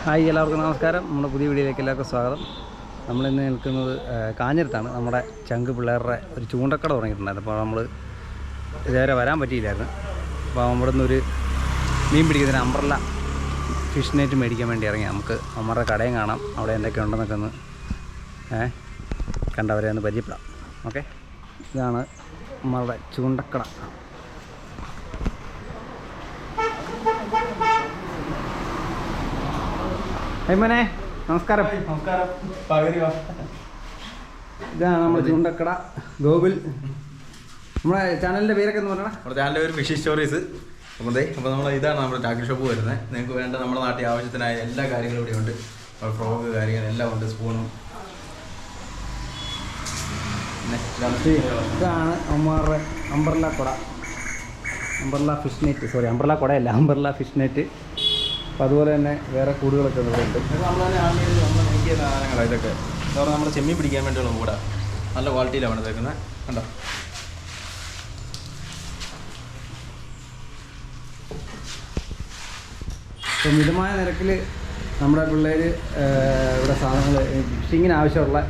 Hi, എല്ലാവർക്കും നമസ്കാരം. നമ്മുടെ പുതിയ വീഡിയോയിലേക്ക് എല്ലാവർക്കും സ്വാഗതം. നമ്മളിന്ന് നിൽക്കുന്നത് കാഞ്ഞിരത്താണ്. നമ്മുടെ ചങ്ക് പിള്ളേരുടെ ഒരു ചൂണ്ടക്കട തുടങ്ങിയിട്ടുണ്ടായിരുന്നു. അപ്പോൾ നമ്മൾ ഇതുവരെ വരാൻ പറ്റിയില്ലായിരുന്നു. അപ്പോൾ അവിടെ നിന്നൊരു മീൻ പിടിക്കുന്നതിന് അംബ്രല്ല ഫിഷ് നെറ്റ് മേടിക്കാൻ വേണ്ടി ഇറങ്ങി. നമുക്ക് അമ്മയുടെ കടയും കാണാം, അവിടെ എന്തൊക്കെ ഉണ്ടെന്നൊക്കെ ഒന്ന് കണ്ടവരെ ഒന്ന് പരിചയപ്പെടാം. ഓക്കെ, ഇതാണ് നമ്മളുടെ ചൂണ്ടക്കട. ഹൈമനെ, നമസ്കാരം. നമസ്കാരം. ഇതാണ് നമ്മുടെ ചൂണ്ടക്കട. ഗോകുൽ. നമ്മുടെ ചാനലിൻ്റെ പേരൊക്കെ എന്ന് പറഞ്ഞാൽ നമ്മുടെ ചാനലിൻ്റെ പേര് ഫിഷ് സ്റ്റോറീസ്. അപ്പോൾ നമ്മൾ ഇതാണ് നമ്മുടെ ടാക്കിൾ ഷോപ്പ് വരുന്നത്. നിങ്ങൾക്ക് വേണ്ട നമ്മുടെ നാട്ടിൽ ആവശ്യത്തിനായ എല്ലാ കാര്യങ്ങളും ഇവിടെ ഉണ്ട്. ഫ്രോഗ് കാര്യങ്ങളെല്ലാം ഉണ്ട്, സ്പൂണും. ഇതാണ് അമ്മമാരുടെ അംബ്രല്ല കുട, umbrella fish net. Sorry, umbrella കുടയല്ല, അംബ്രല്ല ഫിഷ് നെറ്റ്. അപ്പോൾ അതുപോലെ തന്നെ വേറെ കൂടുകളൊക്കെ ഇവിടെ ഉണ്ട്. നമ്മൾ തന്നെ ആദ്യം നമ്മൾ നോക്കിയ സാധനങ്ങളാണ് ഇതൊക്കെ. എന്ന് പറഞ്ഞാൽ നമ്മൾ ചെമ്മീൻ പിടിക്കാൻ വേണ്ടിയുള്ള കൂടെ നല്ല ക്വാളിറ്റിയിലാണ് ഇതേക്കുന്നത്. കണ്ടോ, അപ്പോൾ മിതമായ നിരക്കിൽ നമ്മുടെ പിള്ളേർ ഇവിടെ സാധനങ്ങൾ ഫിഷിങ്ങിന് ആവശ്യമുള്ള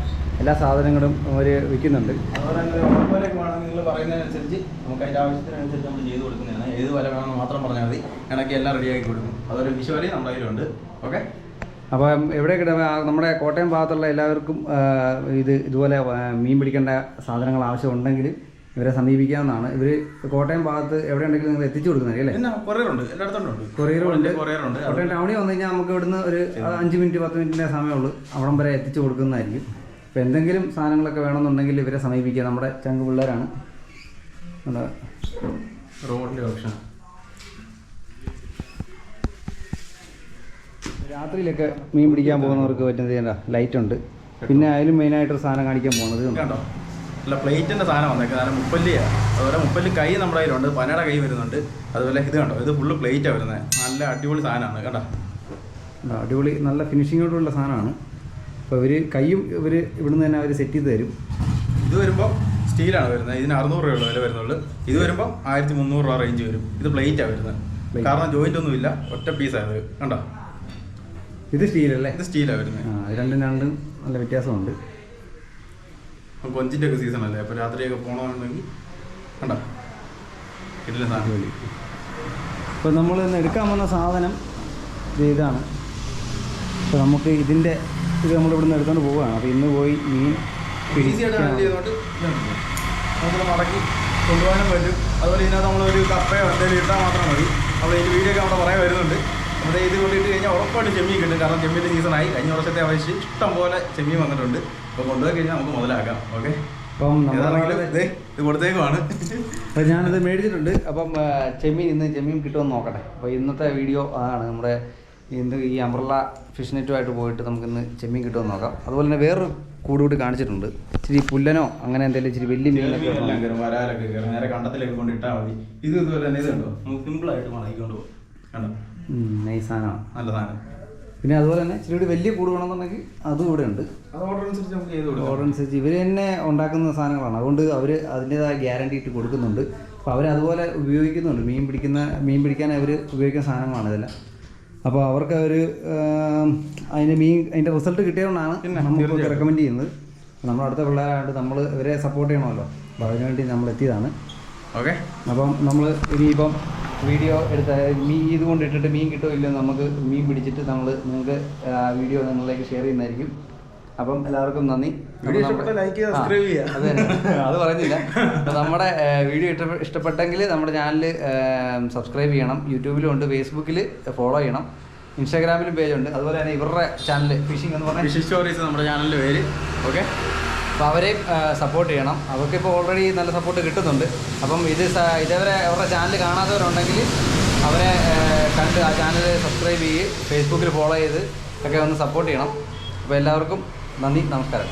എല്ലാ സാധനങ്ങളും അവർ വിൽക്കുന്നുണ്ട്. അതുപോലെ തന്നെ വിലയൊക്കെ വേണം നിങ്ങൾ പറയുന്നതിനനുസരിച്ച് നമുക്ക് അതിൻ്റെ ആവശ്യത്തിനനുസരിച്ച് നമ്മൾ ചെയ്ത് കൊടുക്കുന്നതാണ്. ഏത് വില വേണമെന്ന് മാത്രം പറഞ്ഞാൽ മതി, ഇണക്കി എല്ലാം റെഡിയാക്കി കൊടുക്കും. അതുപോലെ വിഷുവലി നമ്മുടെ കയ്യിലുണ്ട്. ഓക്കെ, അപ്പം എവിടെ നമ്മുടെ കോട്ടയം ഭാഗത്തുള്ള എല്ലാവർക്കും ഇതുപോലെ മീൻ പിടിക്കേണ്ട സാധനങ്ങൾ ആവശ്യമുണ്ടെങ്കിൽ ഇവരെ സമീപിക്കാവുന്നതാണ്. ഇവർ കോട്ടയം ഭാഗത്ത് എവിടെ ഉണ്ടെങ്കിലും നിങ്ങൾ എത്തിച്ചു കൊടുക്കുന്നതായിരിക്കും അല്ലേ? കൊറിയറുണ്ട്, എല്ലായിടത്തുണ്ട്. കൊറിയറുണ്ട്. കൊറിയറുണ്ട്. കോട്ടയം ടൗണിൽ വന്നു കഴിഞ്ഞാൽ നമുക്ക് ഇവിടുന്ന് ഒരു 5 മിനിറ്റ് 10 മിനിറ്റിൻ്റെ സമയമുള്ളൂ. അവിടം വരെ എത്തിച്ചു കൊടുക്കുന്നതായിരിക്കും. അപ്പോൾ എന്തെങ്കിലും സാധനങ്ങളൊക്കെ വേണമെന്നുണ്ടെങ്കിൽ ഇവരെ സമീപിക്കുക. നമ്മുടെ ചങ്ക് പിള്ളേരാണ്. റോഡിൻ്റെ ഓപ്ഷൻ. രാത്രിയിലൊക്കെ മീൻ പിടിക്കാൻ പോകുന്നവർക്ക് പറ്റുന്ന ലൈറ്റ് ഉണ്ട്. പിന്നെ അതിലും മെയിനായിട്ടൊരു സാധനം കാണിക്കാൻ പോകുന്നത് കണ്ടോ, അല്ല പ്ലേറ്റിൻ്റെ സാധനം വന്നേക്കുന്നത്. നല്ല മുപ്പല്ലിയാണ്. അതുപോലെ മുപ്പല്ലി കൈ നമ്മുടെ കയ്യിലുണ്ട്, പനയുടെ കൈ വരുന്നുണ്ട്. അതുപോലെ ഇത് കണ്ടോ, ഇത് ഫുള്ള് പ്ലേറ്റാണ് വരുന്നത്. നല്ല അടിപൊളി സാധനമാണ്. കണ്ടോ, അടിപൊളി നല്ല ഫിനിഷിങ്ങോട്ടുള്ള സാധനമാണ്. അപ്പോൾ കൈയും ഇവിടുന്ന് തന്നെ അവർ സെറ്റ് ചെയ്ത് തരും. ഇത് വരുമ്പോൾ സ്റ്റീലാണ് വരുന്നത്. ഇതിന് 600 രൂപയുള്ള വില വരുന്നുള്ളൂ. ഇത് വരുമ്പോൾ 1300 രൂപ റേഞ്ച് വരും. ഇത് പ്ലേറ്റാണ് വരുന്നത്. കാരണം ജോയിൻ്റ് ഒന്നുമില്ല, ഒറ്റ പീസാണ്. കണ്ടോ, ഇത് സ്റ്റീലല്ലേ? ഇത് സ്റ്റീലാണ് വരുന്നത്. രണ്ടും നല്ല വ്യത്യാസമുണ്ട്. കൊഞ്ചിൻ്റെ ഒക്കെ സീസൺ അല്ലേ, അപ്പോൾ രാത്രിയൊക്കെ പോകണമെന്നുണ്ടെങ്കിൽ കണ്ടോ കിട്ടില്ല സാധനം. അപ്പോൾ നമ്മൾ ഇന്ന് എടുക്കാൻ വന്ന സാധനം ഇതാണ്. അപ്പോൾ നമുക്ക് ഇത് നമ്മളിവിടുന്ന് എടുത്തുകൊണ്ട് പോവുകയാണ്. അപ്പോൾ ഇന്ന് പോയി മീൻ ഈസിയായിട്ട് ഹാൻഡിൽ ചെയ്തുകൊണ്ട് നമുക്ക് മടക്കി കൊണ്ടുപോകാനും പറ്റും. അതുപോലെ ഇതിനകത്ത് നമ്മളൊരു കപ്പയോ എന്തെങ്കിലും ഇട്ടാൽ മാത്രം മതി. നമ്മൾ ഈ വീഡിയോ ഒക്കെ നമ്മുടെ പറയാൻ വരുന്നുണ്ട്. അപ്പോൾ ഇത് കൊണ്ടിട്ട് കഴിഞ്ഞാൽ ഉറപ്പായിട്ട് ചെമ്മീൻ കിട്ടും. കാരണം ചെമ്മീൻ്റെ സീസണായി. കഴിഞ്ഞ വർഷത്തെ അപേക്ഷിച്ച് ഇഷ്ടം പോലെ ചെമ്മീൻ വന്നിട്ടുണ്ട്. അപ്പോൾ കൊണ്ടുപോയി കഴിഞ്ഞാൽ നമുക്ക് മുതലാക്കാം. ഓക്കെ, അപ്പം ഇത് കൊടുത്തേക്കുമാണ്. അപ്പോൾ ഞാനത് മേടിച്ചിട്ടുണ്ട്. അപ്പം ഇന്ന് ചെമ്മീൻ കിട്ടുമെന്ന് നോക്കട്ടെ. അപ്പോൾ ഇന്നത്തെ വീഡിയോ അതാണ്. നമ്മുടെ ഈ അംബ്രല്ല ഫിഷ് നെറ്റുമായിട്ട് പോയിട്ട് നമുക്കിന്ന് ചെമ്മീൻ കിട്ടുമെന്ന് നോക്കാം. അതുപോലെ തന്നെ വേറൊരു കൂടി കാണിച്ചിട്ടുണ്ട്. ഇച്ചിരി പുല്ലനോ അങ്ങനെ എന്തെങ്കിലും ഇച്ചിരി വലിയ മീനൊക്കെ വരാലൊക്കെ കയറും. നേരെ കണ്ടത്തിലേക്ക് കൊണ്ട് ഇട്ടാൽ മതി. ഇത് ഇതുപോലെ തന്നെ ഇത് കണ്ടോ, നമുക്ക് സിമ്പിളായിട്ട് മടക്കിക്കൊണ്ട് പോകും. കണ്ടോ, നൈസ് സാധനമാണ്, നല്ല സാധനം. പിന്നെ അതുപോലെ തന്നെ ഇച്ചിരി കൂടി വലിയ കൂട് വേണമെന്നുണ്ടെങ്കിൽ അതും ഇവിടെ ഉണ്ട്. അത് ഓർഡർ അനുസരിച്ച് നമുക്ക് ചെയ്ത് കൊടുക്കും. ഓർഡർ അനുസരിച്ച് ഇവർ തന്നെ ഉണ്ടാക്കുന്ന സാധനങ്ങളാണ്. അതുകൊണ്ട് അവർ അതിൻ്റേതായ ഗ്യാരണ്ടി ഇട്ട് കൊടുക്കുന്നുണ്ട്. അപ്പോൾ അവരതുപോലെ ഉപയോഗിക്കുന്നുണ്ട്. മീൻ പിടിക്കാൻ അവർ ഉപയോഗിക്കുന്ന സാധനങ്ങളാണ് ഇതെല്ലാം. അപ്പോൾ അവർക്ക് അതിൻ്റെ റിസൾട്ട് കിട്ടിയതുകൊണ്ടാണ് നമുക്ക് റെക്കമെൻഡ് ചെയ്യുന്നത്. നമ്മുടെ അടുത്ത പിള്ളേരായിട്ട് നമ്മൾ ഇവരെ സപ്പോർട്ട് ചെയ്യണമല്ലോ. അപ്പോൾ അതിനുവേണ്ടി നമ്മൾ എത്തിയതാണ്. ഓക്കെ, അപ്പം നമ്മൾ ഇനിയിപ്പം വീഡിയോ ഇതുകൊണ്ട് ഇട്ടിട്ട് മീൻ കിട്ടുമില്ലോ, നമുക്ക് മീൻ പിടിച്ചിട്ട് നിങ്ങൾക്ക് വീഡിയോ നിങ്ങളിലേക്ക് ഷെയർ ചെയ്യുന്നതായിരിക്കും. അപ്പം എല്ലാവർക്കും നന്ദി. അത് പറയുന്നില്ല. അപ്പോൾ നമ്മുടെ വീഡിയോ ഇഷ്ടപ്പെട്ടെങ്കിൽ നമ്മുടെ ചാനൽ സബ്സ്ക്രൈബ് ചെയ്യണം. യൂട്യൂബിലും ഉണ്ട്, ഫേസ്ബുക്കിൽ ഫോളോ ചെയ്യണം, ഇൻസ്റ്റാഗ്രാമിലും പേജുണ്ട്. അതുപോലെ തന്നെ ഇവരുടെ ചാനൽ ഫിഷിംഗ് എന്ന് പറഞ്ഞാൽ ഫിഷ് സ്റ്റോറീസ് നമ്മുടെ ചാനലിൻ്റെ പേര്. ഓക്കെ, അപ്പോൾ അവരെയും സപ്പോർട്ട് ചെയ്യണം. അവർക്കിപ്പോൾ ഓൾറെഡി നല്ല സപ്പോർട്ട് കിട്ടുന്നുണ്ട്. അപ്പം ഇതേവരെ അവരുടെ ചാനൽ കാണാത്തവരുണ്ടെങ്കിൽ അവരെ കണ്ട് ആ ചാനൽ സബ്സ്ക്രൈബ് ചെയ്ത് ഫേസ്ബുക്കിൽ ഫോളോ ചെയ്ത് ഒക്കെ ഒന്ന് സപ്പോർട്ട് ചെയ്യണം. അപ്പോൾ എല്ലാവർക്കും നന്ദി, നമസ്കാരം.